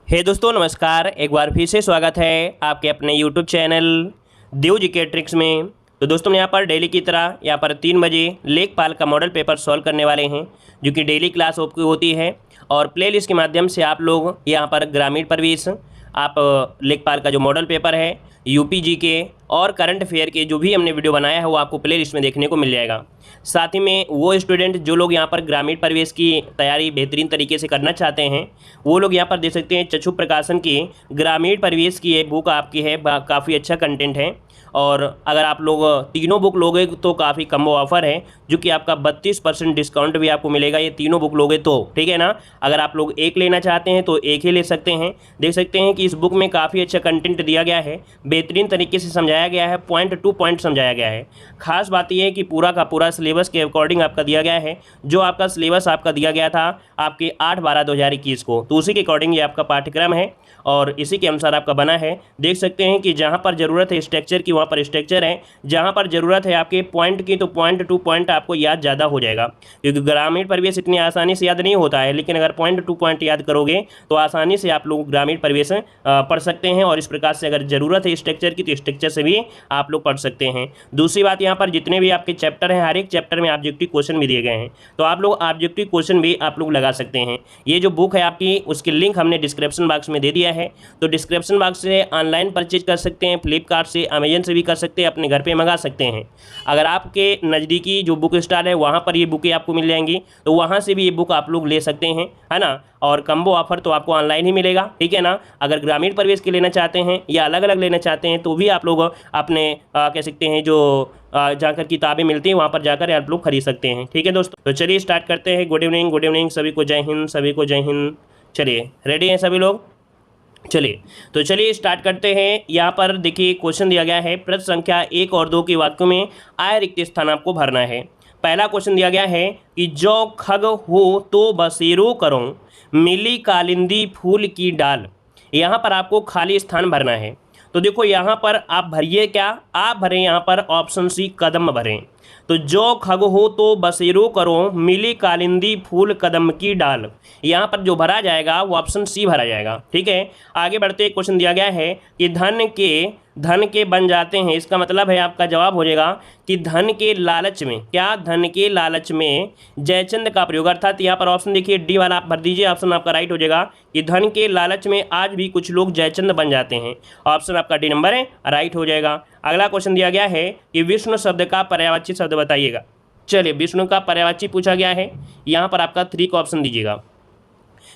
हे दोस्तों नमस्कार। एक बार फिर से स्वागत है आपके अपने यूट्यूब चैनल देव जी के ट्रिक्स में। तो दोस्तों यहाँ पर डेली की तरह यहाँ पर 3 बजे लेखपाल का मॉडल पेपर सॉल्व करने वाले हैं, जो कि डेली क्लास आपकी होती है। और प्लेलिस्ट के माध्यम से आप लोग यहाँ पर ग्रामीण प्रवेश, आप लेखपाल का जो मॉडल पेपर है, यूपी जी के और करंट अफेयर के जो भी हमने वीडियो बनाया है वो आपको प्ले लिस्ट में देखने को मिल जाएगा। साथ ही में वो स्टूडेंट जो लोग यहाँ पर ग्रामीण प्रवेश की तैयारी बेहतरीन तरीके से करना चाहते हैं वो लोग यहाँ पर देख सकते हैं। चक्षु प्रकाशन की ग्रामीण प्रवेश की ये बुक आपकी है, काफ़ी अच्छा कंटेंट है। और अगर आप लोग तीनों बुक लोगे तो काफ़ी कम्बो ऑफर है, जो कि आपका 32% डिस्काउंट भी आपको मिलेगा ये तीनों बुक लोगे तो, ठीक है ना। अगर आप लोग एक लेना चाहते हैं तो एक ही ले सकते हैं। देख सकते हैं कि इस बुक में काफ़ी अच्छा कंटेंट दिया गया है, बेहतरीन तरीके से समझाया गया है, पॉइंट टू पॉइंट समझाया गया है। खास बात यह है कि पूरा का पूरा सिलेबस के अकॉर्डिंग आपका दिया गया है। जो आपका सिलेबस आपका दिया गया था आपके 8/12/2021 को, तो उसी के अकॉर्डिंग ये आपका पाठ्यक्रम है और इसी के अनुसार आपका बना है। देख सकते हैं कि जहाँ पर ज़रूरत है स्ट्रक्चर की वहाँ पर स्ट्रक्चर है, जहाँ पर ज़रूरत है आपके पॉइंट की तो पॉइंट टू पॉइंट आपको याद ज़्यादा हो जाएगा। क्योंकि ग्रामीण प्रवेश इतनी आसानी से याद नहीं होता है, लेकिन अगर पॉइंट टू पॉइंट याद करोगे तो आसानी से आप लोग ग्रामीण प्रवेश पढ़ सकते हैं। और इस प्रकार से अगर ज़रूरत है स्ट्रक्चर की तो स्ट्रक्चर से भी आप लोग पढ़ सकते हैं। दूसरी बात, यहाँ पर जितने भी आपके चैप्टर हैं हर एक चैप्टर में ऑब्जेक्टिव क्वेश्चन भी दिए गए हैं, तो आप लोग ऑब्जेक्टिव क्वेश्चन भी आप लोग लगा सकते हैं। ये जो बुक है आपकी उसकी लिंक हमने डिस्क्रिप्शन बॉक्स में दे दिया है, तो डिस्क्रिप्शन बॉक्स से ऑनलाइन परचेज कर सकते हैं, फ्लिपकार्ट से, अमेजन से भी कर सकते हैं, अपने घर पे मंगा सकते हैं। अगर आपके नज़दीकी जो बुक स्टॉल है वहाँ पर ये बुकें आपको मिल जाएंगी, तो वहाँ से भी ये बुक आप लोग ले सकते हैं, है ना। और कम्बो ऑफर तो आपको ऑनलाइन ही मिलेगा, ठीक है ना। अगर ग्रामीण प्रवेश के लेना चाहते हैं या अलग अलग लेना चाहते हैं तो भी आप लोग अपने कह सकते हैं जो जाकर किताबें मिलती हैं वहाँ पर जाकर आप लोग खरीद सकते हैं, ठीक है दोस्तों। तो चलिए स्टार्ट करते हैं। गुड इवनिंग सभी को, जय हिंद सभी को, जय हिंद। चलिए रेडी हैं सभी लोग, चलिए स्टार्ट करते हैं। यहाँ पर देखिए क्वेश्चन दिया गया है, प्रश्न संख्या 1 और 2 के वाक्यों में आए रिक्त स्थान आपको भरना है। पहला क्वेश्चन दिया गया है कि जो खग हो तो बसेरो करो, मिली कालिंदी फूल की डाल। यहाँ पर आपको खाली स्थान भरना है। तो देखो यहाँ पर आप भरिए क्या, आप भरें यहाँ पर ऑप्शन सी कदम भरें। तो जो खग हो तो बसेरो करो, मिली कालिंदी फूल कदम की डाल। यहाँ पर जो भरा जाएगा वो ऑप्शन सी भरा जाएगा, ठीक है। आगे बढ़ते क्वेश्चन दिया गया है कि धन के बन जाते हैं। इसका मतलब है आपका जवाब हो जाएगा कि धन के लालच में, क्या धन के लालच में जयचंद का प्रयोग, अर्थात यहाँ पर ऑप्शन देखिए डी वाला आप भर दीजिए, ऑप्शन आपका राइट हो जाएगा कि धन के लालच में आज भी कुछ लोग जयचंद बन जाते हैं। ऑप्शन आपका डी नंबर है, राइट हो जाएगा। अगला क्वेश्चन दिया गया है कि विष्णु शब्द का पर्यायवाची शब्द बताइएगा। चलिए विष्णु का पर्यायवाची पूछा गया है, यहाँ पर आपका 3 का ऑप्शन दीजिएगा।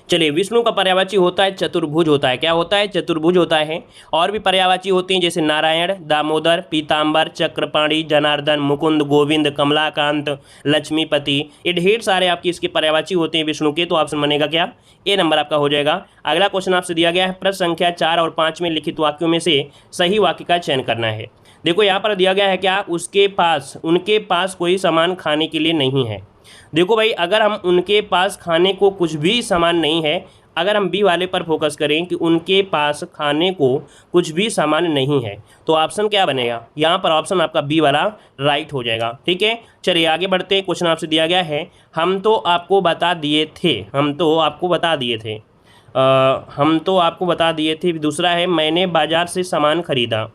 चलिए विष्णु का पर्यायवाची होता है चतुर्भुज होता है, क्या होता है, चतुर्भुज होता है। और भी पर्यायवाची होती हैं जैसे नारायण, दामोदर, पीताम्बर, चक्रपाणी, जनार्दन, मुकुंद, गोविंद, कमलाकांत, लक्ष्मीपति, ये ढेर सारे आपकी इसके पर्यायवाची होते हैं विष्णु के। तो ऑप्शन बनेगा क्या, ए नंबर आपका हो जाएगा। अगला क्वेश्चन आपसे दिया गया है, प्रश्न संख्या 4 और 5 में लिखित वाक्यों में से सही वाक्य का चयन करना है। देखो यहाँ पर दिया गया है क्या, उनके पास कोई सामान खाने के लिए नहीं है। देखो भाई, अगर हम उनके पास खाने को कुछ भी सामान नहीं है, अगर हम बी वाले पर फोकस करें कि उनके पास खाने को कुछ भी सामान नहीं है, तो ऑप्शन क्या बनेगा, यहाँ पर ऑप्शन आपका बी वाला राइट हो जाएगा, ठीक है। चलिए आगे बढ़ते हैं। क्वेश्चन आपसे दिया गया है, हम तो आपको बता दिए थे। दूसरा है, मैंने बाजार से सामान खरीदा।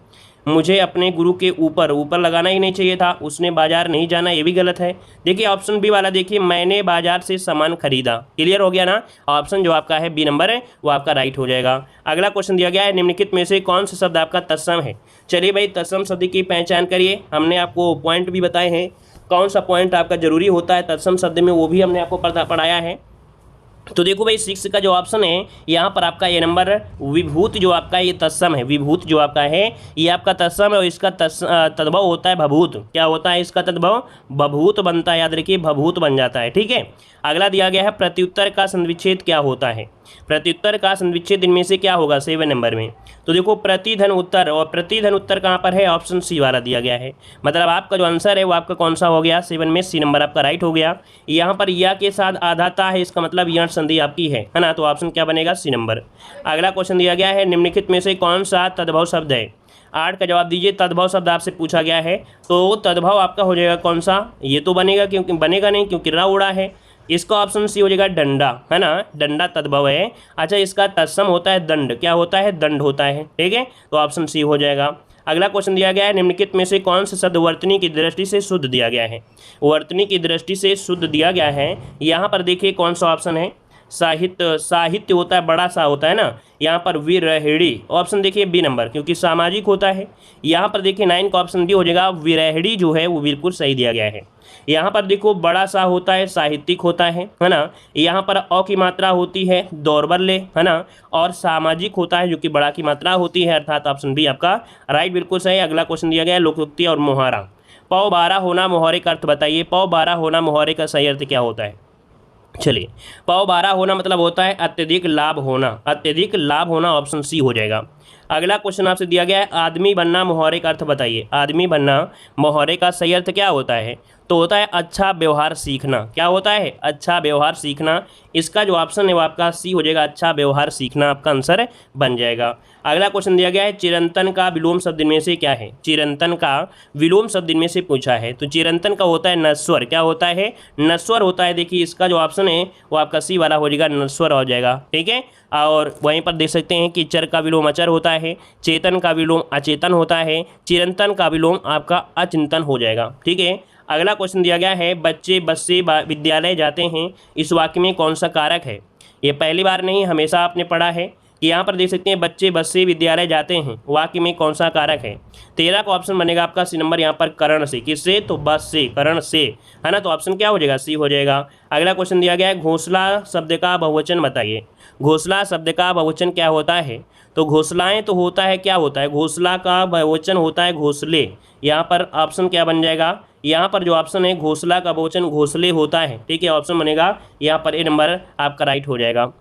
मुझे अपने गुरु के ऊपर लगाना ही नहीं चाहिए था, उसने बाजार नहीं जाना, ये भी गलत है। देखिए ऑप्शन बी वाला देखिए, मैंने बाजार से सामान खरीदा, क्लियर हो गया ना। ऑप्शन जो आपका है बी नंबर है वो आपका राइट हो जाएगा। अगला क्वेश्चन दिया गया है, निम्नलिखित में से कौन सा शब्द आपका तत्सम है। चलिए भाई तत्सम शब्द की पहचान करिए। हमने आपको पॉइंट भी बताए हैं, कौन सा पॉइंट आपका जरूरी होता है तत्सम शब्द में, वो भी हमने आपको पढ़ाया है। तो देखो भाई 6 का जो ऑप्शन है यहाँ पर आपका ये नंबर विभूत जो आपका ये तत्सम है, विभूत जो आपका है ये आपका तत्सम है और इसका तद्भव होता है भभूत। क्या होता है इसका तद्भव, भभूत बनता है, याद रखिए भभूत बन जाता है, ठीक है। अगला दिया गया है, प्रत्युत्तर का संविच्छेद क्या होता है। प्रत्युत्तर का संविच्छेद इनमें से क्या होगा 7 नंबर में। तो देखो प्रतिधन उत्तर, और प्रतिधन उत्तर कहाँ पर है, ऑप्शन सी वाला दिया गया है। मतलब आपका जो आंसर है वो आपका कौन सा हो गया, 7 में सी नंबर आपका राइट हो गया। यहाँ पर या के साथ आधाता है, इसका मतलब यण संधि आपकी है ना, तो ऑप्शन क्या बनेगा, सी नंबर। अगला क्वेश्चन दिया गया है, निम्नलिखित में से कौन सा तद्भव शब्द है। 8 का जवाब दीजिए। तद्भव शब्द आपसे पूछा गया है, तो तद्भव आपका हो जाएगा कौन सा, ये तो बनेगा क्योंकि बनेगा नहीं क्योंकि रा उड़ा है। इसका ऑप्शन सी हो जाएगा डंडा, है ना, डंडा तद्भव है। अच्छा, इसका तत्सम होता है दंड, क्या होता है, दंड होता है, ठीक है, तो ऑप्शन सी हो जाएगा। अगला क्वेश्चन दिया गया है, निम्नलिखित में से कौन सा शब्द वर्तनी की दृष्टि से शुद्ध दिया गया है। वर्तनी की दृष्टि से शुद्ध दिया गया है, यहाँ पर देखिए कौन सा ऑप्शन है, साहित्य, साहित्य होता है, बड़ा सा होता है ना, यहाँ पर विरहिणी, ऑप्शन देखिए बी नंबर, क्योंकि सामाजिक होता है। यहाँ पर देखिए 9 का ऑप्शन डी हो जाएगा, विरहिणी जो है वो बिल्कुल सही दिया गया है। यहाँ पर देखो बड़ा सा होता है, साहित्यिक होता है ना, यहाँ पर अ की मात्रा होती है, दौर्बल्य, है ना, और सामाजिक होता है जो कि बड़ा की मात्रा होती है, अर्थात ऑप्शन बी आपका राइट बिल्कुल सही। अगला क्वेश्चन दिया गया है, लोकोक्ति और मुहावरा। पौ 12 होना मुहावरे का अर्थ बताइए। पौ 12 होना मुहावरे का सही अर्थ क्या होता है। चलिए, पौ 12 होना मतलब होता है अत्यधिक लाभ होना, अत्यधिक लाभ होना, ऑप्शन सी हो जाएगा। अगला क्वेश्चन आपसे दिया गया है, आदमी बनना मुहावरे का अर्थ बताइए। आदमी बनना मुहावरे का सही अर्थ क्या होता है, तो होता है अच्छा व्यवहार सीखना। क्या होता है, अच्छा व्यवहार सीखना। इसका जो ऑप्शन है वो आपका सी हो जाएगा, अच्छा व्यवहार सीखना आपका आंसर बन जाएगा। अगला क्वेश्चन दिया गया है, चिरंतन का विलोम शब्द इनमें से क्या है। चिरंतन का विलोम शब्द इनमें से पूछा है, तो चिरंतन का होता है नश्वर। क्या होता है, नश्वर होता है। देखिए इसका जो ऑप्शन है वो आपका सी वाला हो जाएगा, नश्वर हो जाएगा, ठीक है। और वहीं पर देख सकते हैं कि चर का विलोम अचर होता है, चेतन का विलोम अचेतन होता है, चिरंतन का विलोम आपका अचिंतन हो जाएगा, ठीक है। अगला क्वेश्चन दिया गया है, बच्चे बस से विद्यालय जाते हैं, इस वाक्य में कौन सा कारक है। ये पहली बार नहीं, हमेशा आपने पढ़ा है कि यहाँ पर देख सकते हैं बच्चे बस से विद्यालय जाते हैं, वाक्य में कौन सा कारक है। 13 का ऑप्शन बनेगा आपका सी नंबर, यहाँ पर करण से। किससे, तो बस से, करण से, है ना, तो ऑप्शन क्या हो जाएगा, सी हो जाएगा। अगला क्वेश्चन दिया गया है, घोंसला शब्द का बहुवचन बताइए। घोंसला शब्द का बहुवचन क्या होता है, तो घोंसलाएं तो होता है, क्या होता है, घोंसला का बहुवचन होता है घोंसले। यहाँ पर ऑप्शन क्या बन जाएगा, यहाँ पर जो ऑप्शन है घोंसला का बहुवचन घोंसले होता है, ठीक है, ऑप्शन बनेगा यहाँ पर ए नंबर आपका राइट हो जाएगा।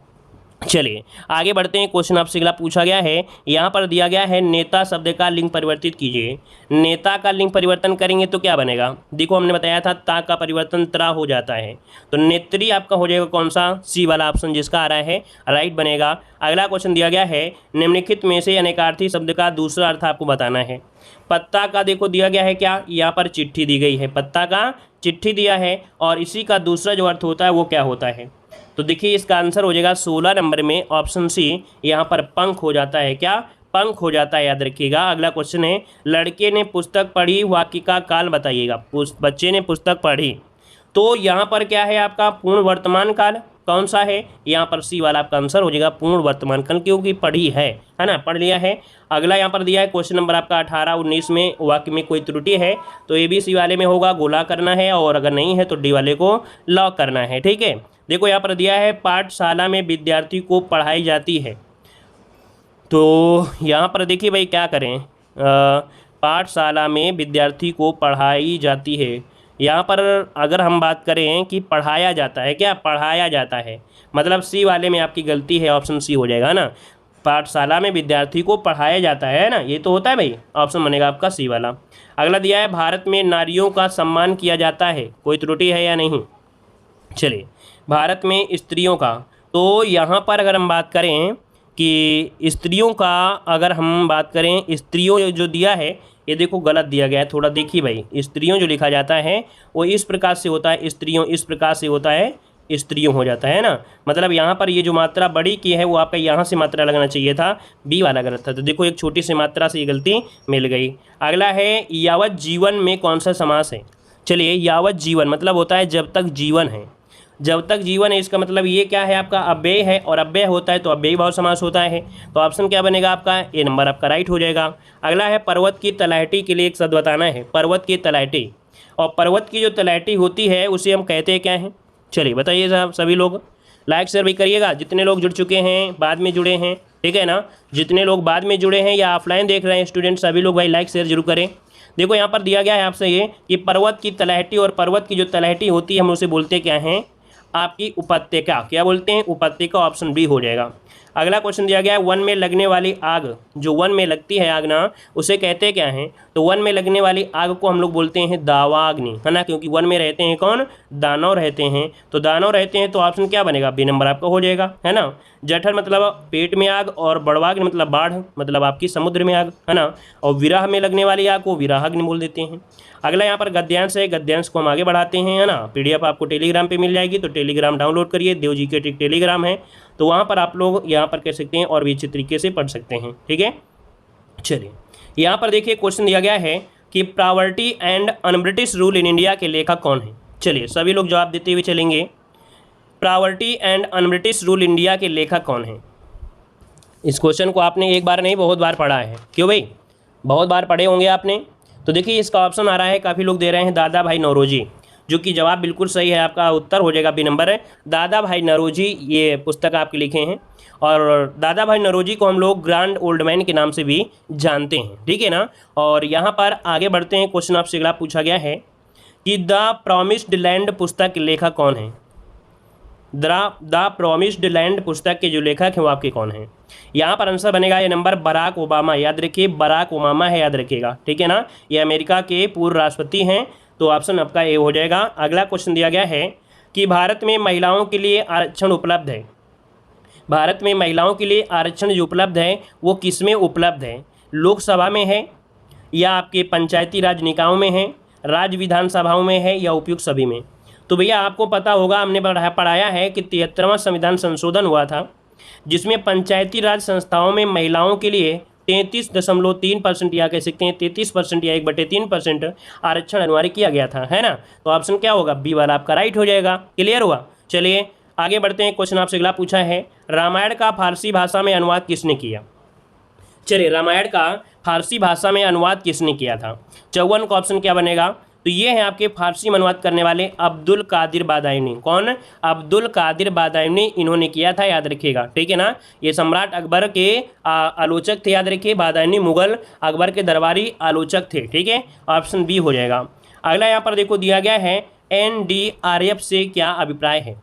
चलिए आगे बढ़ते हैं। क्वेश्चन आपसे अगला पूछा गया है, यहाँ पर दिया गया है, नेता शब्द का लिंग परिवर्तित कीजिए। नेता का लिंग परिवर्तन करेंगे तो क्या बनेगा, देखो हमने बताया था ता का परिवर्तन त्रा हो जाता है, तो नेत्री आपका हो जाएगा कौन सा, सी वाला ऑप्शन जिसका आ रहा है राइट बनेगा। अगला क्वेश्चन दिया गया है, निम्नलिखित में से अनेकार्थी शब्द का दूसरा अर्थ आपको बताना है। पत्ता का देखो दिया गया है क्या, यहाँ पर चिट्ठी दी गई है, पत्ता का चिट्ठी दिया है, और इसी का दूसरा जो अर्थ होता है वो क्या होता है, तो देखिए इसका आंसर हो जाएगा 16 नंबर में ऑप्शन सी, यहाँ पर पंख हो जाता है। क्या, पंख हो जाता है, याद रखिएगा। अगला क्वेश्चन है, लड़के ने पुस्तक पढ़ी, वाक्य का काल बताइएगा। बच्चे ने पुस्तक पढ़ी, तो यहाँ पर क्या है आपका पूर्ण वर्तमान काल, कौन सा है, यहाँ पर सी वाला आपका आंसर हो जाएगा पूर्ण वर्तमान काल, क्योंकि पढ़ी है ना, पढ़ लिया है। अगला यहाँ पर दिया है क्वेश्चन नंबर आपका 18 19 में वाक्य में कोई त्रुटि है, तो ए बी सी वाले में होगा गोला करना है, और अगर नहीं है तो डी वाले को लॉक करना है, ठीक है। देखो यहाँ पर दिया है, पाठशाला में विद्यार्थी को पढ़ाई जाती है, तो यहाँ पर देखिए भाई क्या करें, पाठशाला में विद्यार्थी को पढ़ाई जाती है, यहाँ पर अगर हम बात करें कि पढ़ाया जाता है, क्या पढ़ाया जाता है, मतलब सी वाले में आपकी गलती है, ऑप्शन सी हो जाएगा ना, पाठशाला में विद्यार्थी को पढ़ाया जाता है ना, ये तो होता है भाई, ऑप्शन बनेगा आपका सी वाला। अगला दिया है, भारत में नारियों का सम्मान किया जाता है, कोई त्रुटि है या नहीं। चलिए, भारत में स्त्रियों का, तो यहाँ पर अगर हम बात करें कि स्त्रियों का, अगर हम बात करें स्त्रियों जो दिया है ये देखो गलत दिया गया है थोड़ा, देखिए भाई स्त्रियों जो लिखा जाता है वो इस प्रकार से होता है, स्त्रियों इस प्रकार से होता है, स्त्रियों हो जाता है ना, मतलब यहाँ पर ये जो मात्रा बड़ी की है वो आपका यहाँ से मात्रा लगना चाहिए था, बी वाला गलत था, तो देखो एक छोटी सी मात्रा से ये गलती मिल गई। अगला है, यावत जीवन में कौन सा समास है। चलिए, यावत जीवन मतलब होता है जब तक जीवन है, जब तक जीवन है, इसका मतलब ये क्या है आपका अव्यय है, और अव्यय होता है तो अव्ययी भाव समास होता है, तो ऑप्शन क्या बनेगा आपका ए नंबर आपका राइट हो जाएगा। अगला है, पर्वत की तलहटी के लिए एक शब्द बताना है। पर्वत की तलहटी, और पर्वत की जो तलहटी होती है उसे हम कहते हैं क्या हैं, चलिए बताइए साहब, सभी लोग लाइक शेयर भी करिएगा, जितने लोग जुड़ चुके हैं बाद में जुड़े हैं, ठीक है ना, जितने लोग बाद में जुड़े हैं या ऑफलाइन देख रहे हैं स्टूडेंट, सभी लोग भाई लाइक शेयर जरूर करें। देखो यहाँ पर दिया गया है आपसे ये कि पर्वत की तलहटी, और पर्वत की जो तलहटी होती है हम उसे बोलते क्या हैं, आपकी उपत्यका, क्या बोलते हैं, उपत्यका, ऑप्शन बी हो जाएगा। अगला क्वेश्चन दिया गया है, वन में लगने वाली आग, जो वन में लगती है आग ना, उसे कहते क्या हैं, तो वन में लगने वाली आग को हम लोग बोलते हैं दावाग्नि, है ना, क्योंकि वन में रहते हैं कौन, दानव रहते हैं, तो दानव रहते हैं, तो ऑप्शन क्या बनेगा, बी नंबर आपका हो जाएगा, है ना। जठर मतलब पेट में आग, और बड़वाग्नि मतलब बाढ़, मतलब आपकी समुद्र में आग, है ना, और विरह में लगने वाली आग को विराहाग्नि बोल देते हैं। अगला यहाँ पर गद्यांश है, गद्यांश को हम आगे बढ़ाते हैं, है ना, पीडीएफ आपको टेलीग्राम पे मिल जाएगी, तो टेलीग्राम डाउनलोड करिए, देव जी के ट्रिक टेलीग्राम है, तो वहाँ पर आप लोग यहाँ पर कह सकते हैं और भी अच्छे तरीके से पढ़ सकते हैं। ठीक है, चलिए यहाँ पर देखिए क्वेश्चन दिया गया है कि property and un British rule in India के लेखक कौन है। चलिए सभी लोग जवाब देते हुए चलेंगे। Property and un British rule India के लेखक कौन है। इस क्वेश्चन को आपने एक बार नहीं बहुत बार पढ़ा है, क्यों भाई, बहुत बार पढ़े होंगे आपने। तो देखिए इसका ऑप्शन आ रहा है, काफ़ी लोग दे रहे हैं दादा भाई नौरोजी, जो कि जवाब बिल्कुल सही है, आपका उत्तर हो जाएगा बी नंबर है। दादा भाई नौरोजी ये पुस्तक आपके लिखे हैं, और दादा भाई नौरोजी को हम लोग ग्रैंड ओल्ड मैन के नाम से भी जानते हैं। ठीक है ना। और यहाँ पर आगे बढ़ते हैं, क्वेश्चन आपसे अगला पूछा गया है कि द प्रॉमिस्ड लैंड पुस्तक के लेखक कौन है। द प्रॉमिस्ड लैंड पुस्तक के जो लेखक हैं वो आपके कौन हैं। यहाँ पर आंसर बनेगा ये नंबर बराक ओबामा, याद रखिए बराक ओबामा है, याद रखिएगा। ठीक है ना, ये अमेरिका के पूर्व राष्ट्रपति हैं, तो ऑप्शन आपका ए हो जाएगा। अगला क्वेश्चन दिया गया है कि भारत में महिलाओं के लिए आरक्षण उपलब्ध है। भारत में महिलाओं के लिए आरक्षण जो उपलब्ध है वो किस में उपलब्ध है, लोकसभा में है या आपके पंचायती राज निकायों में है, राज्य विधानसभाओं में है या उपयुक्त सभी में। तो भैया आपको पता होगा, हमने पढ़ाया है कि 73वां संविधान संशोधन हुआ था, जिसमें पंचायती राज संस्थाओं में महिलाओं के लिए 33.3% या कह सकते हैं 33% या 1/3% आरक्षण अनिवार्य किया गया था, है ना। तो ऑप्शन क्या होगा, बी वाला आपका राइट हो जाएगा। क्लियर हुआ। चलिए आगे बढ़ते हैं, क्वेश्चन आपसे अगला पूछा है, रामायण का फारसी भाषा में अनुवाद किसने किया। चलिए रामायण का फारसी भाषा में अनुवाद किसने किया था। 54 का ऑप्शन क्या बनेगा, तो ये है आपके फारसी में अनुवाद करने वाले अब्दुल कादिर बादायूनी। कौन, अब्दुल कादिर बादायूनी, इन्होंने किया था, याद रखिएगा। ठीक है ना, ये सम्राट अकबर के आलोचक थे, याद रखिए, बादायूनी मुगल अकबर के दरबारी आलोचक थे। ठीक है, ऑप्शन बी हो जाएगा। अगला यहाँ पर देखो दिया गया है NDRF से क्या अभिप्राय है।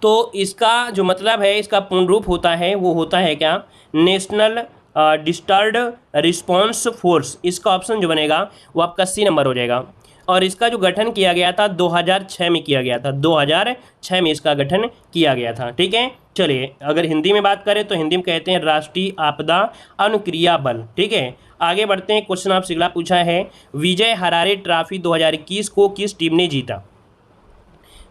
तो इसका जो मतलब है, इसका पूर्ण रूप होता है वो होता है क्या, नेशनल डिस्टर्ड रिस्पॉन्स फोर्स। इसका ऑप्शन जो बनेगा वो आपका सी नंबर हो जाएगा। और इसका जो गठन किया गया था 2006 में किया गया था, 2006 में इसका गठन किया गया था। ठीक है, चलिए अगर हिंदी में बात करें तो हिंदी में कहते हैं राष्ट्रीय आपदा अनुक्रिया बल। ठीक है, आगे बढ़ते हैं, क्वेश्चन आपसे अगला पूछा है, विजय हरारे ट्रॉफी 2021 को किस टीम ने जीता।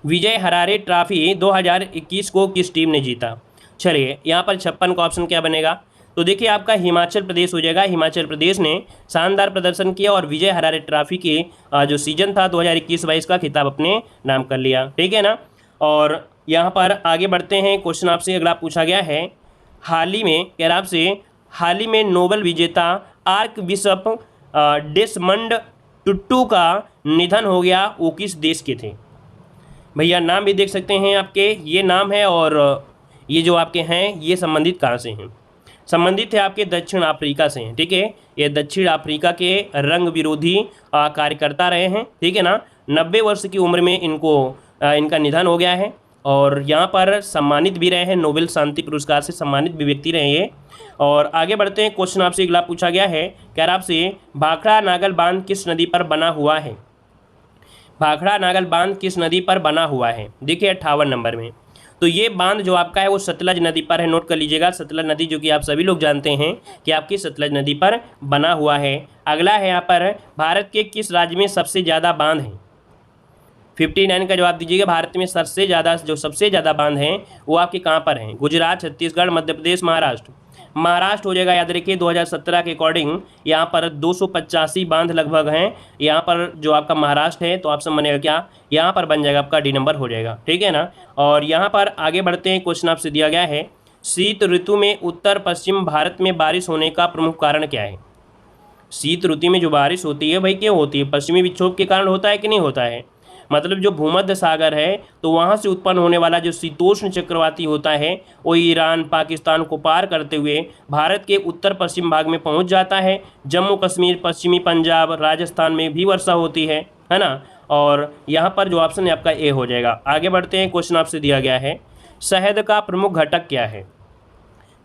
विजय हरारे ट्रॉफी 2021 को किस टीम ने जीता। चलिए यहाँ पर 56 का ऑप्शन क्या बनेगा, तो देखिए आपका हिमाचल प्रदेश हो जाएगा। हिमाचल प्रदेश ने शानदार प्रदर्शन किया और विजय हरारे ट्रॉफी के जो सीजन था 2021-22 का खिताब अपने नाम कर लिया। ठीक है ना। और यहाँ पर आगे बढ़ते हैं, क्वेश्चन आपसे अगला पूछा गया है, हाल ही में कह रहा आपसे, हाल ही में नोबेल विजेता आर्क बिशप डेसमंड टुटू का निधन हो गया, वो किस देश के थे। भैया नाम भी देख सकते हैं आपके, ये नाम है और ये जो आपके हैं ये संबंधित कहाँ से हैं, संबंधित है आपके दक्षिण अफ्रीका से हैं। ठीक है, ये दक्षिण अफ्रीका के रंग विरोधी कार्यकर्ता रहे हैं। ठीक है ना, 90 वर्ष की उम्र में इनका निधन हो गया है और यहाँ पर सम्मानित भी रहे हैं, नोबेल शांति पुरस्कार से सम्मानित भी व्यक्ति रहे ये। और आगे बढ़ते हैं, क्वेश्चन आपसे अगला पूछा गया है, कह रहा आपसे, भाखड़ा नागल बांध किस नदी पर बना हुआ है। भाखड़ा नागल बांध किस नदी पर बना हुआ है, देखिए 58 नंबर में। तो ये बांध जो आपका है वो सतलज नदी पर है, नोट कर लीजिएगा, सतलज नदी जो कि आप सभी लोग जानते हैं कि आपकी सतलज नदी पर बना हुआ है। अगला है यहाँ पर, भारत के किस राज्य में सबसे ज़्यादा बांध हैं। 59 का जवाब दीजिएगा, भारत में सबसे ज़्यादा बांध हैं वो आपके कहाँ पर हैं, गुजरात, छत्तीसगढ़, मध्य प्रदेश, महाराष्ट्र। महाराष्ट्र हो जाएगा, याद रखिए 2017 के अकॉर्डिंग यहाँ पर 285 बांध लगभग हैं यहाँ पर जो आपका महाराष्ट्र है। तो ऑप्शन बनेगा क्या, यहाँ पर बन जाएगा आपका डी नंबर हो जाएगा। ठीक है ना। और यहाँ पर आगे बढ़ते हैं, क्वेश्चन आपसे दिया गया है, शीत ऋतु में उत्तर पश्चिम भारत में बारिश होने का प्रमुख कारण क्या है। शीत ऋतु में जो बारिश होती है भाई क्यों होती है, पश्चिमी विक्षोभ के कारण होता है कि नहीं होता है। मतलब जो भूमध्य सागर है तो वहाँ से उत्पन्न होने वाला जो शीतोष्ण चक्रवाती होता है वो ईरान पाकिस्तान को पार करते हुए भारत के उत्तर पश्चिम भाग में पहुँच जाता है। जम्मू कश्मीर, पश्चिमी पंजाब, राजस्थान में भी वर्षा होती है ना। और यहाँ पर जो ऑप्शन है आपका ए हो जाएगा। आगे बढ़ते हैं, क्वेश्चन आपसे दिया गया है, शहद का प्रमुख घटक क्या है।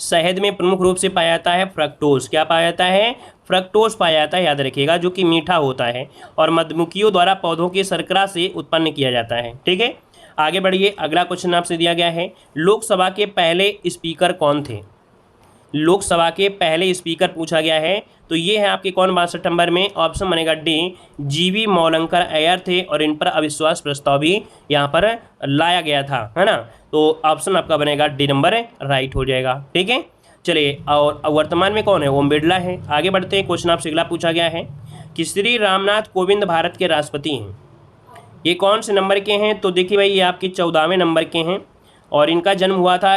शहद में प्रमुख रूप से पाया जाता है फ्रक्टोज। क्या पाया जाता है, फ्रक्टोज पाया जाता है, याद रखिएगा, जो कि मीठा होता है और मधुमक्खियों द्वारा पौधों की शर्करा से उत्पन्न किया जाता है। ठीक है, आगे बढ़िए। अगला क्वेश्चन आपसे दिया गया है, लोकसभा के पहले स्पीकर कौन थे। लोकसभा के पहले स्पीकर पूछा गया है, तो ये है आपके कौन 62 नंबर में, ऑप्शन बनेगा डी, जीवी मौलंकर अय्यर थे और इन पर अविश्वास प्रस्ताव भी यहाँ पर लाया गया था, है ना। तो ऑप्शन आपका बनेगा डी नंबर राइट हो जाएगा। ठीक है, चलिए, और वर्तमान में कौन है, ओम बिरला है। आगे बढ़ते हैं, क्वेश्चन आपसे अगला पूछा गया है कि श्री रामनाथ कोविंद भारत के राष्ट्रपति हैं, ये कौन से नंबर के हैं, तो देखिए भाई ये आपके 14वें नंबर के हैं और इनका जन्म हुआ था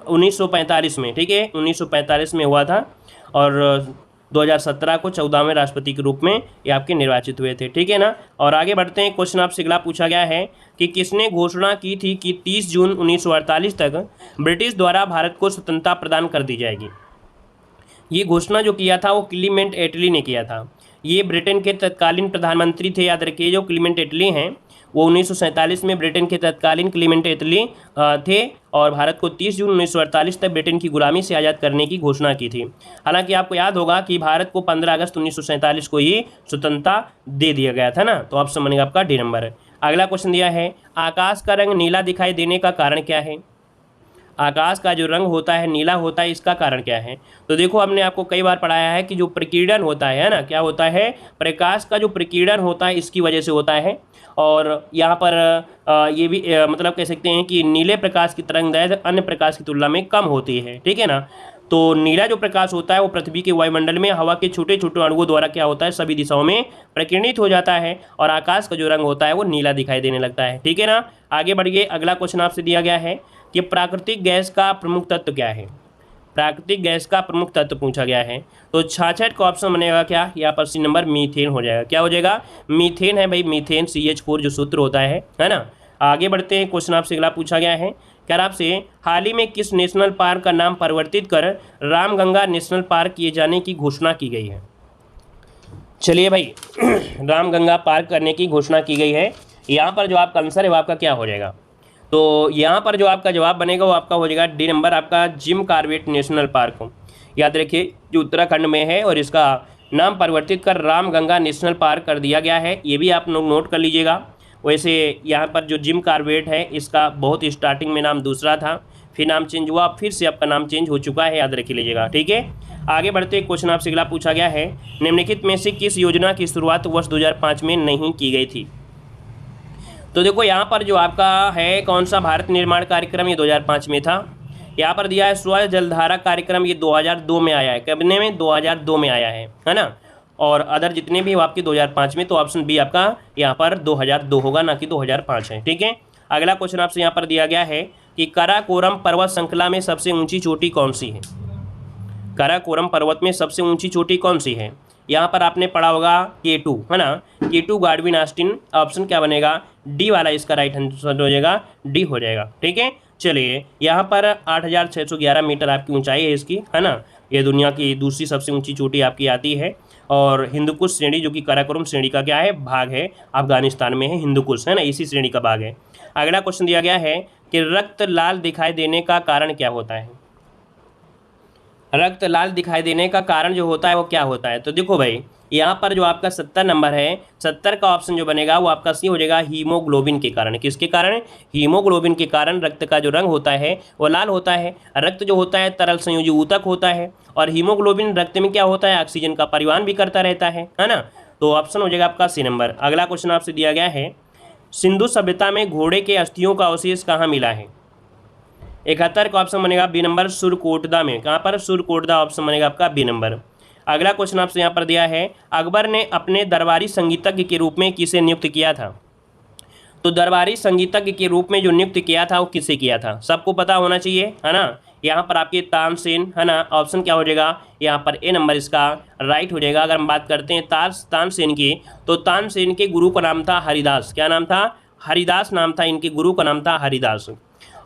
1945 में। ठीक है, 1945 में हुआ था और 2017 को 14वें राष्ट्रपति के रूप में ये आपके निर्वाचित हुए थे। ठीक है ना। और आगे बढ़ते हैं, क्वेश्चन आपसे अगला पूछा गया है कि किसने घोषणा की थी कि 30 जून 1948 तक ब्रिटिश द्वारा भारत को स्वतंत्रता प्रदान कर दी जाएगी। ये घोषणा जो किया था वो क्लीमेंट एटली ने किया था। ये ब्रिटेन के तत्कालीन प्रधानमंत्री थे, याद रखिए, जो क्लीमेंट एटली हैं वो 1947 में ब्रिटेन के तत्कालीन क्लीमेंट एटली थे और भारत को 30 जून 1948 तक ब्रिटेन की गुलामी से आज़ाद करने की घोषणा की थी। हालांकि आपको याद होगा कि भारत को 15 अगस्त 1947 को ही स्वतंत्रता दे दिया गया था ना। तो ऑप्शन बनेगा आपका डी नंबर। अगला क्वेश्चन दिया है, आकाश का रंग नीला दिखाई देने का कारण क्या है। आकाश का जो रंग होता है नीला होता है, इसका कारण क्या है। तो देखो, हमने आपको कई बार पढ़ाया है कि जो प्रकीर्णन होता है ना, क्या होता है, प्रकाश का जो प्रकीर्णन होता है इसकी वजह से होता है। और यहाँ पर ये भी मतलब कह सकते हैं कि नीले प्रकाश की तरंगदैर्घ्य अन्य प्रकाश की तुलना में कम होती है। ठीक है ना। तो नीला जो प्रकाश होता है वो पृथ्वी के वायुमंडल में हवा के छोटे छोटे अणुओं द्वारा क्या होता है, सभी दिशाओं में प्रकीर्णित हो जाता है और आकाश का जो रंग होता है वो नीला दिखाई देने लगता है। ठीक है ना। आगे बढ़िए, अगला क्वेश्चन आपसे दिया गया है कि प्राकृतिक गैस का प्रमुख तत्व क्या है। प्राकृतिक गैस का प्रमुख तत्व पूछा गया है, तो 66 का ऑप्शन बनेगा क्या, यहाँ पर सी नंबर मीथेन हो जाएगा। क्या हो जाएगा, मीथेन है भाई, मीथेन CH4 जो सूत्र होता है ना। आगे बढ़ते हैं, क्वेश्चन आपसे अगला पूछा गया है क्या आपसे, हाल ही में किस नेशनल पार्क का नाम परिवर्तित कर रामगंगा नेशनल पार्क किए जाने की घोषणा की गई है। चलिए भाई रामगंगा पार्क करने की घोषणा की गई है। यहाँ पर जो आपका आंसर है वो आपका क्या हो जाएगा, तो यहाँ पर जो आपका जवाब बनेगा वो आपका हो जाएगा डी नंबर, आपका जिम कॉर्बेट नेशनल पार्क। याद रखिए, जो उत्तराखंड में है और इसका नाम परिवर्तित कर रामगंगा नेशनल पार्क कर दिया गया है, ये भी आप लोग नोट कर लीजिएगा। वैसे यहाँ पर जो जिम कॉर्बेट है इसका बहुत स्टार्टिंग में नाम दूसरा था, फिर नाम चेंज हुआ, फिर से आपका नाम चेंज हो चुका है, याद रख लीजिएगा। ठीक है, आगे बढ़ते क्वेश्चन आपसे अगला पूछा गया है, निम्नलिखित में से किस योजना की शुरुआत वर्ष 2005 में नहीं की गई थी। तो देखो, यहाँ पर जो आपका है कौन सा भारत निर्माण कार्यक्रम, ये 2005 में था। यहाँ पर दिया है स्वच्छ जलधारा कार्यक्रम, ये 2002 में आया है। कबने में, 2002 में आया है ना। और अदर जितने भी आपके 2005 में, तो ऑप्शन बी आपका यहाँ पर 2002 होगा, ना कि 2005 है। ठीक है, अगला क्वेश्चन आपसे यहाँ पर दिया गया है कि काराकोरम पर्वत श्रृंखला में सबसे ऊंची चोटी कौन सी है। काराकोरम पर्वत में सबसे ऊंची चोटी कौन सी है। यहाँ पर आपने पढ़ा होगा K2, है ना, K2 गार्डविन ऑस्टिन। ऑप्शन क्या बनेगा, डी वाला इसका राइट आंसर हो जाएगा, डी हो जाएगा। ठीक है, चलिए, यहाँ पर 8611 मीटर आपकी ऊंचाई है इसकी, है ना। ये दुनिया की दूसरी सबसे ऊंची चोटी आपकी आती है और हिंदुकुश श्रेणी, जो कि काराकोरम श्रेणी का क्या है, भाग है, अफगानिस्तान में है हिंदुकुश, है ना, इसी श्रेणी का भाग है। अगला क्वेश्चन दिया गया है कि रक्त लाल दिखाई देने का कारण क्या होता है। रक्त लाल दिखाई देने का कारण जो होता है वो क्या होता है। तो देखो भाई, यहाँ पर जो आपका 70 नंबर है, 70 का ऑप्शन जो बनेगा वो आपका सी हो जाएगा, हीमोग्लोबिन के कारण। किसके कारण, हीमोग्लोबिन के कारण रक्त का जो रंग होता है वो लाल होता है। रक्त जो होता है तरल संयोजी ऊतक होता है और हीमोग्लोबिन रक्त में क्या होता है, ऑक्सीजन का परिवहन भी करता रहता है ना। तो ऑप्शन हो जाएगा आपका सी नंबर। अगला क्वेश्चन आपसे दिया गया है, सिंधु सभ्यता में घोड़े के अस्थियों का अवशेष कहाँ मिला है। 71 का ऑप्शन बनेगा बी नंबर, सुरकोटदा में। कहाँ पर, सुरकोटदा ऑप्शन बनेगा आपका बी नंबर। अगला क्वेश्चन आपसे यहाँ पर दिया है, अकबर ने अपने दरबारी संगीतज्ञ के रूप में किसे नियुक्त किया था। तो दरबारी संगीतज्ञ के रूप में जो नियुक्त किया था वो किसे किया था, सबको पता होना चाहिए, है ना। यहाँ पर आपके तानसेन, है ना। ऑप्शन क्या हो जाएगा, यहाँ पर ए नंबर इसका राइट हो जाएगा। अगर हम बात करते हैं तानसेन की, तो तानसेन के गुरु का नाम था हरिदास। क्या नाम था, हरिदास नाम था, इनके गुरु का नाम था हरिदास।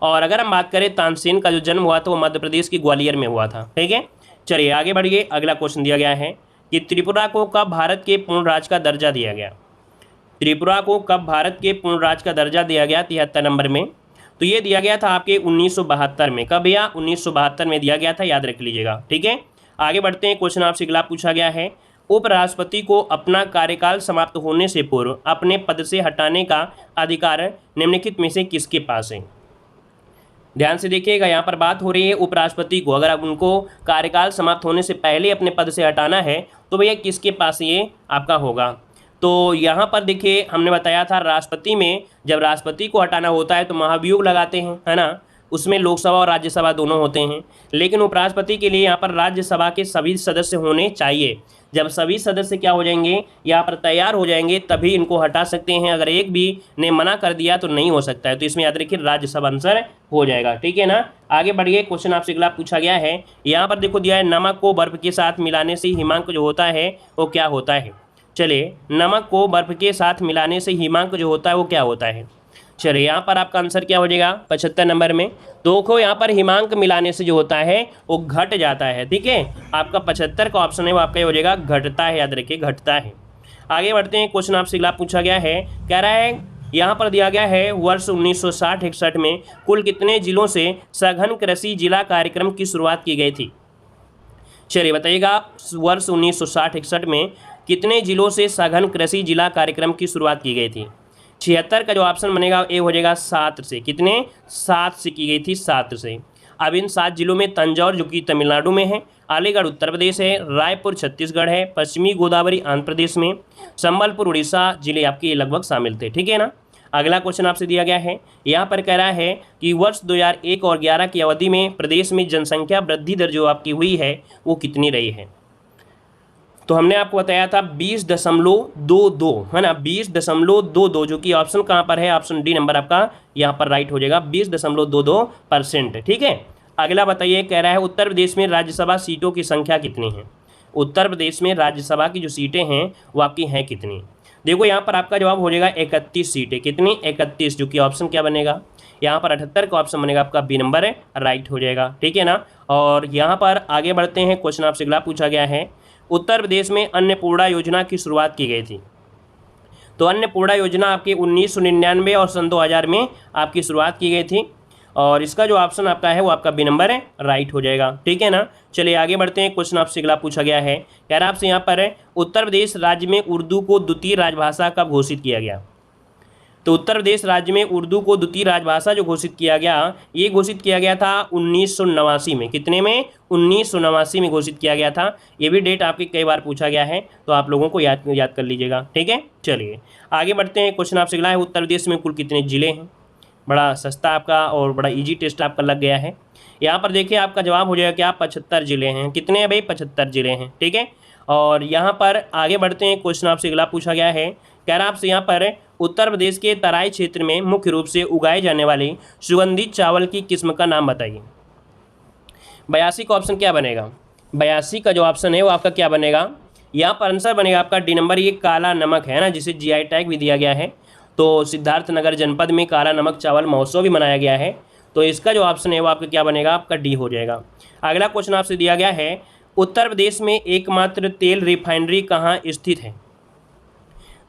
और अगर हम बात करें तानसेन का जो जन्म हुआ था वो मध्य प्रदेश के ग्वालियर में हुआ था। ठीक है, चलिए आगे बढ़िए। अगला क्वेश्चन दिया गया है कि त्रिपुरा को कब भारत के पूर्ण राज्य का दर्जा दिया गया। त्रिपुरा को कब भारत के पूर्ण राज्य का दर्जा दिया गया, 73 नंबर में। तो ये दिया गया था आपके 1972 में। कब भैया, 1972 में दिया गया था, याद रख लीजिएगा। ठीक है, आगे बढ़ते हैं। क्वेश्चन आपसे अगला पूछा गया है, उपराष्ट्रपति को अपना कार्यकाल समाप्त होने से पूर्व अपने पद से हटाने का अधिकार निम्नलिखित में से किसके पास है। ध्यान से देखिएगा, यहाँ पर बात हो रही है उपराष्ट्रपति को, अगर अब उनको कार्यकाल समाप्त होने से पहले अपने पद से हटाना है तो भैया किसके पास ये आपका होगा। तो यहाँ पर देखिए हमने बताया था राष्ट्रपति में, जब राष्ट्रपति को हटाना होता है तो महाभियोग लगाते हैं, है ना, उसमें लोकसभा और राज्यसभा दोनों होते हैं। लेकिन उपराष्ट्रपति के लिए यहाँ पर राज्यसभा के सभी सदस्य होने चाहिए। जब सभी सदस्य क्या हो जाएंगे, यहाँ पर तैयार हो जाएंगे, तभी इनको हटा सकते हैं। अगर एक भी ने मना कर दिया तो नहीं हो सकता है। तो इसमें याद रखिए राज्यसभा आंसर हो जाएगा, ठीक है ना। आगे बढ़िए, क्वेश्चन आपसे अगला पूछा गया है, यहाँ पर देखो दिया है नमक को बर्फ के साथ मिलाने से हिमांक जो होता है वो क्या होता है। चलिए, नमक को बर्फ के साथ मिलाने से हिमांक जो होता है वो क्या होता है। चलिए, यहाँ पर आपका आंसर क्या हो जाएगा 75 नंबर में। तो देखो यहाँ पर हिमांक मिलाने से जो होता है वो घट जाता है, ठीक है। आपका 75 का ऑप्शन है वो आपका हो जाएगा घटता है, याद रखिए घटता है। आगे बढ़ते हैं, क्वेश्चन आपसे अगला पूछा गया है, कह रहा है यहाँ पर दिया गया है वर्ष 1960-61 में कुल कितने जिलों से सघन कृषि जिला कार्यक्रम की शुरुआत की गई थी। चलिए बताइएगा, वर्ष 1960-61 में कितने जिलों से सघन कृषि जिला कार्यक्रम की शुरुआत की गई थी। 76 का जो ऑप्शन बनेगा ए हो जाएगा 7 से। कितने, 7 से की गई थी, 7 से। अब इन 7 जिलों में तंजौर जो कि तमिलनाडु में है, अलीगढ़ उत्तर प्रदेश है, रायपुर छत्तीसगढ़ है, पश्चिमी गोदावरी आंध्र प्रदेश में, संबलपुर उड़ीसा जिले आपके लगभग शामिल थे, ठीक है ना। अगला क्वेश्चन आपसे दिया गया है, यहाँ पर कह रहा है कि वर्ष 2001 और 11 की अवधि में प्रदेश में जनसंख्या वृद्धि दर जो आपकी हुई है वो कितनी रही है। तो हमने आपको बताया था 20.22, है ना, 20.22, जो कि ऑप्शन कहाँ पर है, ऑप्शन डी नंबर आपका यहाँ पर राइट हो जाएगा, 20.22%, ठीक है। अगला बताइए, कह रहा है उत्तर प्रदेश में राज्यसभा सीटों की संख्या कितनी है। उत्तर प्रदेश में राज्यसभा की जो सीटें हैं वो आपकी हैं कितनी। देखो यहाँ पर आपका जवाब हो जाएगा 31 सीटें। कितनी, 31, जो कि ऑप्शन क्या बनेगा, यहाँ पर 78 का ऑप्शन बनेगा आपका बी नंबर है, राइट हो जाएगा, ठीक है ना। और यहाँ पर आगे बढ़ते हैं, क्वेश्चन आपसे अगला पूछा गया है, उत्तर प्रदेश में अन्नपूर्णा योजना की शुरुआत की गई थी। तो अन्नपूर्णा योजना आपकी 1999 और सन 2000 में आपकी शुरुआत की गई थी, और इसका जो ऑप्शन आपका है वो आपका बी नंबर है, राइट हो जाएगा, ठीक है ना। चलिए आगे बढ़ते हैं, क्वेश्चन आपसे अगला पूछा गया है, कह रहा है आपसे यहाँ पर है उत्तर प्रदेश राज्य में उर्दू को द्वितीय राजभाषा कब घोषित किया गया। तो उत्तर प्रदेश राज्य में उर्दू को द्वितीय राजभाषा जो घोषित किया गया, ये घोषित किया गया था 1989 में। कितने में, 1989 में घोषित किया गया था। ये भी डेट आपके कई बार पूछा गया है, तो आप लोगों को याद कर लीजिएगा, ठीक है। चलिए आगे बढ़ते हैं, क्वेश्चन आपसे अगला है, उत्तर प्रदेश में कुल कितने जिले हैं। बड़ा सस्ता आपका और बड़ा ईजी टेस्ट आपका लग गया है। यहाँ पर देखिए आपका जवाब हो जाएगा क्या, 75 जिले हैं। कितने हैं भाई, 75 जिले हैं, ठीक है। और यहाँ पर आगे बढ़ते हैं, क्वेश्चन आपसे अगला पूछा गया है, कह रहा आपसे यहाँ पर उत्तर प्रदेश के तराई क्षेत्र में मुख्य रूप से उगाए जाने वाले सुगंधित चावल की किस्म का नाम बताइए। 82 का ऑप्शन क्या बनेगा, 82 का जो ऑप्शन है वो आपका क्या बनेगा, यहाँ पर आंसर बनेगा आपका डी नंबर, ये काला नमक है ना, जिसे जीआई टैग भी दिया गया है। तो सिद्धार्थनगर जनपद में काला नमक चावल महोत्सव भी मनाया गया है। तो इसका जो ऑप्शन है वो आपका क्या बनेगा, आपका डी हो जाएगा। अगला क्वेश्चन आपसे दिया गया है, उत्तर प्रदेश में एकमात्र तेल रिफाइनरी कहाँ स्थित है।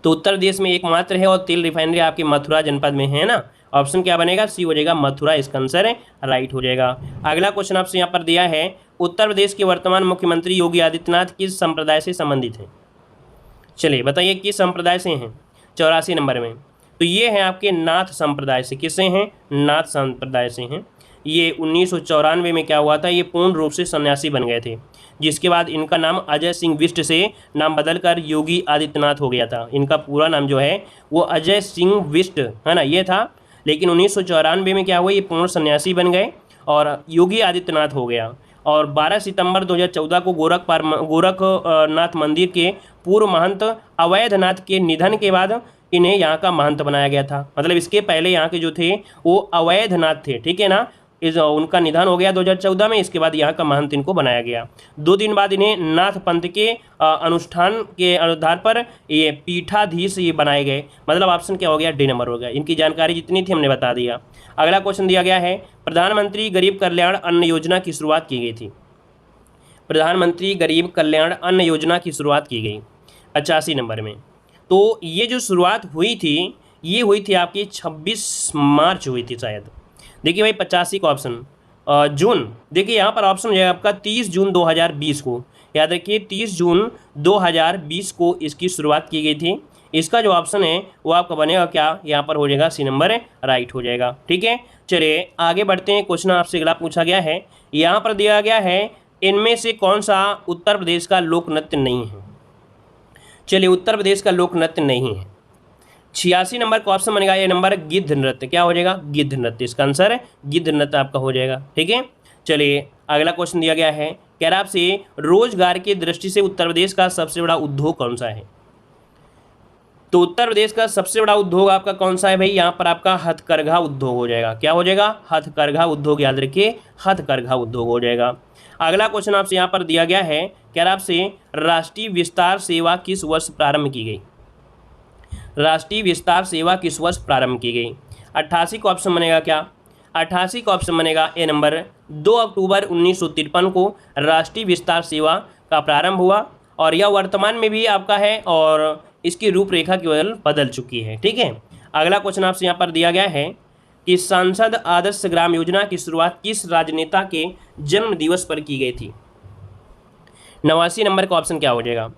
तो उत्तर प्रदेश में एकमात्र है और तेल रिफाइनरी आपके मथुरा जनपद में है ना। ऑप्शन क्या बनेगा, सी हो जाएगा, मथुरा इसका आंसर है, राइट हो जाएगा। अगला क्वेश्चन आपसे यहाँ पर दिया है, उत्तर प्रदेश के वर्तमान मुख्यमंत्री योगी आदित्यनाथ किस संप्रदाय से संबंधित हैं। चलिए बताइए किस संप्रदाय से हैं, 84 नंबर में। तो ये हैं आपके नाथ संप्रदाय से। किससे हैं, नाथ संप्रदाय से हैं। ये 1994 में क्या हुआ था, ये पूर्ण रूप से सन्यासी बन गए थे, जिसके बाद इनका नाम अजय सिंह बिष्ट से नाम बदलकर योगी आदित्यनाथ हो गया था। इनका पूरा नाम जो है वो अजय सिंह बिष्ट है ना, ये था। लेकिन 1994 में क्या हुआ, ये पूर्ण सन्यासी बन गए और योगी आदित्यनाथ हो गया। और 12 सितंबर 2014 को गोरखनाथ मंदिर के पूर्व महंत अवैधनाथ के निधन के बाद इन्हें यहाँ का महंत बनाया गया था। मतलब इसके पहले यहाँ के जो थे वो अवैधनाथ थे, ठीक है ना। उनका निधन हो गया 2014 में, इसके बाद यहाँ का महंत इनको बनाया गया। 2 दिन बाद इन्हें नाथ पंथ के अनुष्ठान के आधार पर ये पीठाधीश ये बनाए गए। मतलब ऑप्शन क्या हो गया, डी नंबर हो गया। इनकी जानकारी जितनी थी हमने बता दिया। अगला क्वेश्चन दिया गया है, प्रधानमंत्री गरीब कल्याण अन्न योजना की शुरुआत की गई थी। प्रधानमंत्री गरीब कल्याण अन्न योजना की शुरुआत की गई 85 नंबर में। तो ये जो शुरुआत हुई थी, ये हुई थी आपकी 26 मार्च हुई थी शायद। देखिए भाई 85 का ऑप्शन जून, देखिए यहाँ पर ऑप्शन है आपका 30 जून 2020 को। याद रखिए 30 जून 2020 को इसकी शुरुआत की गई थी। इसका जो ऑप्शन है वो आपका बनेगा क्या, यहाँ पर हो जाएगा सी नंबर है, राइट हो जाएगा, ठीक है। चलिए आगे बढ़ते हैं। क्वेश्चन आपसे अगला पूछा गया है, यहाँ पर दिया गया है इनमें से कौन सा उत्तर प्रदेश का लोक नृत्य नहीं है। चलिए उत्तर प्रदेश का लोक नृत्य नहीं है। 86 नंबर का ऑप्शन बनेगा ये नंबर गिद्ध नृत्य। क्या हो जाएगा? गिद्ध नृत्य। इसका आंसर है गिद्ध नृत्य आपका हो जाएगा। ठीक है, चलिए अगला क्वेश्चन दिया गया है, कह रहा आपसे रोजगार की दृष्टि से उत्तर प्रदेश का सबसे बड़ा उद्योग कौन सा है। तो उत्तर प्रदेश का सबसे बड़ा उद्योग आपका कौन सा है भाई? यहाँ पर आपका हथकरघा उद्योग हो जाएगा। क्या हो जाएगा? हथकरघा उद्योग। याद रखिए हथकरघा उद्योग हो जाएगा। अगला क्वेश्चन आपसे यहाँ पर दिया गया है, कह रहा आपसे राष्ट्रीय विस्तार सेवा किस वर्ष प्रारंभ की गई। राष्ट्रीय विस्तार सेवा किस वर्ष प्रारंभ की गई? 88 का ऑप्शन बनेगा क्या? 88 का ऑप्शन बनेगा ए नंबर 2 अक्टूबर 1953 को राष्ट्रीय विस्तार सेवा का प्रारंभ हुआ और यह वर्तमान में भी आपका है और इसकी रूपरेखा केवल बदल चुकी है। ठीक है, अगला क्वेश्चन आपसे यहाँ पर दिया गया है कि सांसद आदर्श ग्राम योजना की शुरुआत किस राजनेता के जन्म दिवस पर की गई थी। 89 नंबर का ऑप्शन क्या हो जाएगा?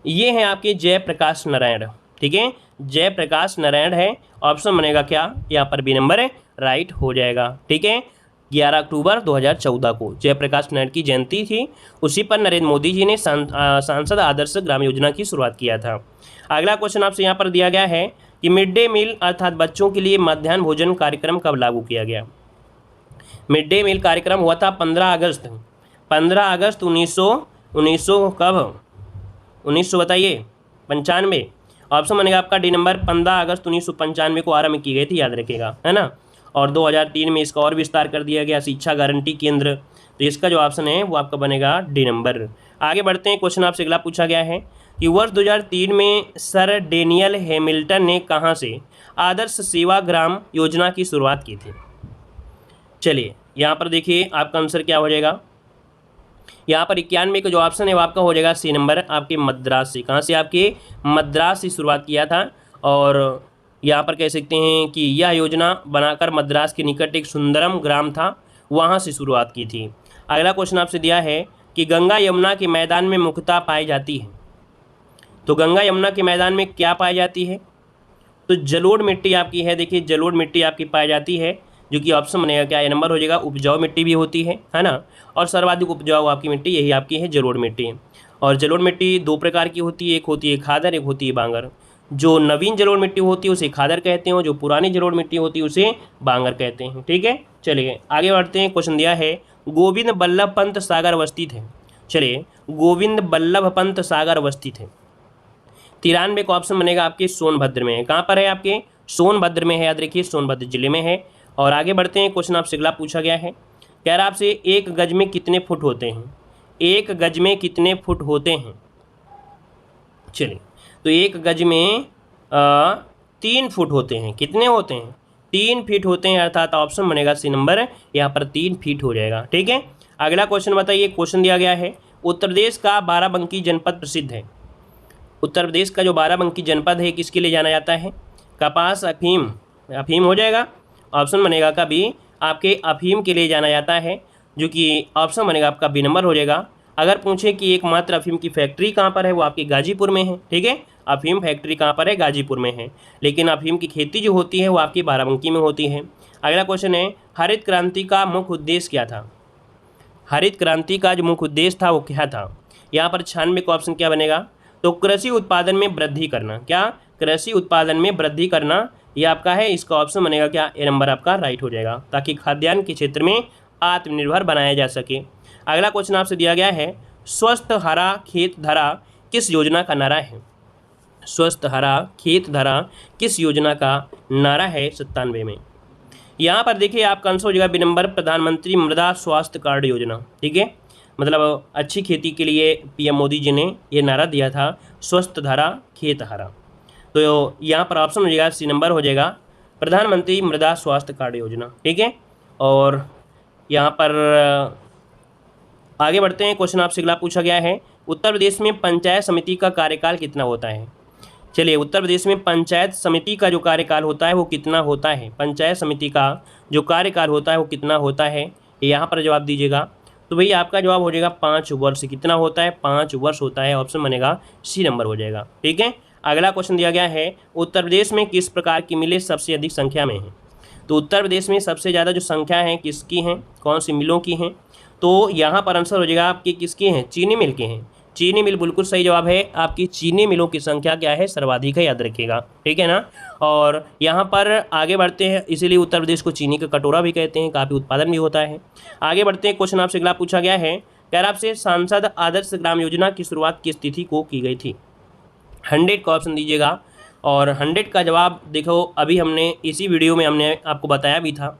ये है आपके जयप्रकाश नारायण। ठीक है, जयप्रकाश नारायण है। ऑप्शन बनेगा क्या? यहाँ पर बी नंबर राइट हो जाएगा। ठीक है, 11 अक्टूबर 2014 को जयप्रकाश नारायण की जयंती थी, उसी पर नरेंद्र मोदी जी ने सांसद आदर्श ग्राम योजना की शुरुआत किया था। अगला क्वेश्चन आपसे यहाँ पर दिया गया है कि मिड डे मील अर्थात बच्चों के लिए मध्याह्न भोजन कार्यक्रम कब लागू किया गया। मिड डे मील कार्यक्रम हुआ था 15 अगस्त 1900 कब? 1900 बताइए 95। ऑप्शन बनेगा आपका डी नंबर 15 अगस्त 1995 को आरंभ की गई थी, याद रखिएगा, है ना। और 2003 में इसका और विस्तार कर दिया गया, शिक्षा गारंटी केंद्र। तो इसका जो ऑप्शन है वो आपका बनेगा डी नंबर। आगे बढ़ते हैं। क्वेश्चन आपसे अगला पूछा गया है कि वर्ष 2003 में सर डेनियल हैमिल्टन ने कहाँ से आदर्श सेवा ग्राम योजना की शुरुआत की थी। चलिए यहाँ पर देखिए आपका आंसर क्या हो जाएगा। यहाँ पर 91 का जो ऑप्शन है वो आपका हो जाएगा सी नंबर, आपके मद्रास से। कहाँ से? आपके मद्रास से शुरुआत किया था और यहाँ पर कह सकते हैं कि यह योजना बनाकर मद्रास के निकट एक सुंदरम ग्राम था, वहाँ से शुरुआत की थी। अगला क्वेश्चन आपसे दिया है कि गंगा यमुना के मैदान में मुख्यतः पाई जाती है। तो गंगा यमुना के मैदान में क्या पाई जाती है? तो जलोढ़ मिट्टी आपकी है। देखिए जलोढ़ मिट्टी आपकी पाई जाती है, जो कि ऑप्शन बनेगा क्या? ये नंबर हो जाएगा उपजाऊ मिट्टी भी होती है ना। और सर्वाधिक उपजाऊ आपकी मिट्टी यही आपकी है जलोढ़ मिट्टी। और जलोढ़ मिट्टी दो प्रकार की होती है, एक होती है खादर, एक होती है बांगर। जो नवीन जलोढ़ मिट्टी होती है उसे खादर कहते हैं, जो पुरानी जलोढ़ मिट्टी होती है उसे बांगर कहते हैं। ठीक है, चलिए आगे बढ़ते हैं। क्वेश्चन दिया है गोविंद बल्लभ पंत सागर अवस्थित है। चलिए गोविंद बल्लभ पंत सागर अवस्थित है। 93 का ऑप्शन बनेगा आपके सोनभद्र में है। कहाँ पर है? आपके सोनभद्र में है, याद रखिए सोनभद्र जिले में है। और आगे बढ़ते हैं। क्वेश्चन आपसे अगला पूछा गया है, कह रहा आपसे एक गज में कितने फुट होते हैं। एक गज में कितने फुट होते हैं? चलिए तो एक गज में 3 फुट होते हैं। कितने होते हैं? 3 फीट होते हैं, अर्थात ऑप्शन बनेगा सी नंबर, यहाँ पर 3 फीट हो जाएगा। ठीक है, अगला क्वेश्चन बताइए। क्वेश्चन दिया गया है उत्तर प्रदेश का बाराबंकी जनपद प्रसिद्ध है। उत्तर प्रदेश का जो बाराबंकी जनपद है किसके लिए जाना जाता है? कपास, अफीम। अफीम हो जाएगा। ऑप्शन बनेगा का बी, आपके अफीम के लिए जाना जाता है, जो कि ऑप्शन बनेगा आपका बी नंबर हो जाएगा। अगर पूछे कि एकमात्र अफीम की फैक्ट्री कहाँ पर है, वो आपके गाजीपुर में है। ठीक है, अफीम फैक्ट्री कहाँ पर है? गाजीपुर में है। लेकिन अफीम की खेती जो होती है वो आपकी बाराबंकी में होती है। अगला क्वेश्चन है हरित क्रांति का मुख्य उद्देश्य क्या था। हरित क्रांति का जो मुख्य उद्देश्य था वो क्या था? यहाँ पर 96 का ऑप्शन क्या बनेगा? तो कृषि उत्पादन में वृद्धि करना। क्या? कृषि उत्पादन में वृद्धि करना, ये आपका है। इसका ऑप्शन बनेगा क्या? ए नंबर आपका राइट हो जाएगा, ताकि खाद्यान्न के क्षेत्र में आत्मनिर्भर बनाया जा सके। अगला क्वेश्चन आपसे दिया गया है स्वस्थ हरा खेत धरा किस योजना का नारा है। स्वस्थ हरा खेत धरा किस योजना का नारा है 97 में। यहाँ पर देखिए आपका आंसर हो जाएगा बी नंबर, प्रधानमंत्री मृदा स्वास्थ्य कार्ड योजना। ठीक है, मतलब अच्छी खेती के लिए पीएम मोदी जी ने ये नारा दिया था, स्वस्थ धरा खेत हरा। तो यहाँ पर ऑप्शन हो जाएगा सी नंबर हो जाएगा, प्रधानमंत्री मृदा स्वास्थ्य कार्ड योजना। ठीक है, और यहाँ पर आगे बढ़ते हैं। क्वेश्चन आपसे अगला पूछा गया है उत्तर प्रदेश में पंचायत समिति का कार्यकाल कितना होता है। चलिए उत्तर प्रदेश में पंचायत समिति का जो कार्यकाल होता है वो कितना होता है। पंचायत समिति का जो कार्यकाल होता है वो कितना होता है, यहाँ पर जवाब दीजिएगा। तो भैया आपका जवाब हो जाएगा 5 वर्ष। कितना होता है? 5 वर्ष होता है। ऑप्शन बनेगा सी नंबर हो जाएगा। ठीक है, अगला क्वेश्चन दिया गया है उत्तर प्रदेश में किस प्रकार की मिलें सबसे अधिक संख्या में है। तो उत्तर प्रदेश में सबसे ज़्यादा जो संख्या है किसकी हैं, कौन सी मिलों की हैं, तो यहाँ पर आंसर हो जाएगा आपकी किसकी हैं, चीनी मिल के हैं। चीनी मिल बिल्कुल सही जवाब है, आपकी चीनी मिलों की संख्या क्या है, सर्वाधिक है, याद रखिएगा, ठीक है ना। और यहाँ पर आगे बढ़ते हैं, इसीलिए उत्तर प्रदेश को चीनी का कटोरा भी कहते हैं, काफ़ी उत्पादन भी होता है। आगे बढ़ते हैं, क्वेश्चन आपसे अगला पूछा गया है, कह रहा आपसे सांसद आदर्श ग्राम योजना की शुरुआत किस तिथि को की गई थी। 100 का ऑप्शन दीजिएगा, और 100 का जवाब देखो अभी हमने इसी वीडियो में हमने आपको बताया भी था।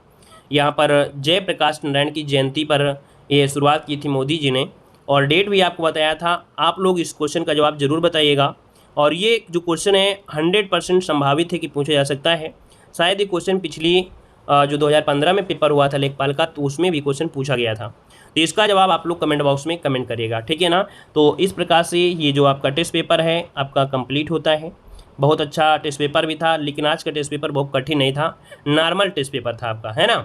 यहाँ पर जयप्रकाश नारायण की जयंती पर ये शुरुआत की थी मोदी जी ने, और डेट भी आपको बताया था। आप लोग इस क्वेश्चन का जवाब जरूर बताइएगा, और ये जो क्वेश्चन है 100% संभावित है कि पूछा जा सकता है। शायद ये क्वेश्चन पिछली जो 2015 में पेपर हुआ था लेखपाल का, तो उसमें भी क्वेश्चन पूछा गया था। तो इसका जवाब आप लोग कमेंट बॉक्स में कमेंट करिएगा, ठीक है ना। तो इस प्रकार से ये जो आपका टेस्ट पेपर है आपका कंप्लीट होता है। बहुत अच्छा टेस्ट पेपर भी था, लेकिन आज का टेस्ट पेपर बहुत कठिन नहीं था, नॉर्मल टेस्ट पेपर था आपका, है ना।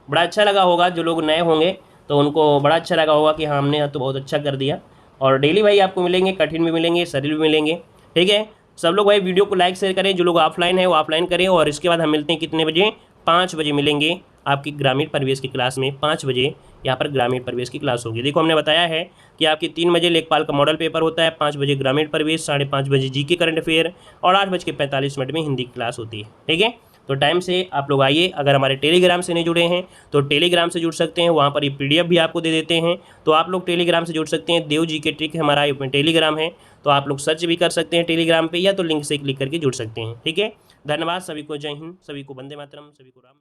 बड़ा अच्छा लगा होगा, जो लोग नए होंगे तो उनको बड़ा अच्छा लगा होगा कि हाँ हमने तो बहुत अच्छा कर दिया। और डेली भाई आपको मिलेंगे, कठिन भी मिलेंगे, सरल भी मिलेंगे, ठीक है। सब लोग भाई वीडियो को लाइक शेयर करें, जो लोग ऑफलाइन है वो ऑफलाइन करें। और इसके बाद हम मिलते हैं कितने बजे, 5 बजे मिलेंगे आपकी ग्रामीण परिवेश की क्लास में। 5 बजे यहाँ पर ग्रामीण परिवेश की क्लास होगी। देखो हमने बताया है कि आपकी 3 बजे लेखपाल का मॉडल पेपर होता है, 5 बजे ग्रामीण परिवेश, 5:30 बजे जीके करंट अफेयर, और 8:45 में हिंदी की क्लास होती है, ठीक है। तो टाइम से आप लोग आइए। अगर हमारे टेलीग्राम से नहीं जुड़े हैं तो टेलीग्राम से जुड़ सकते हैं, वहाँ पर ये PDF भी आपको दे देते हैं, तो आप लोग टेलीग्राम से जुड़ सकते हैं। देव जी के ट्रिक हमारा टेलीग्राम है, तो आप लोग सर्च भी कर सकते हैं टेलीग्राम पे, या तो लिंक से क्लिक करके जुड़ सकते हैं, ठीक है। धन्यवाद सभी को, जय हिंद, सभी को वंदे मातरम, सभी को राम।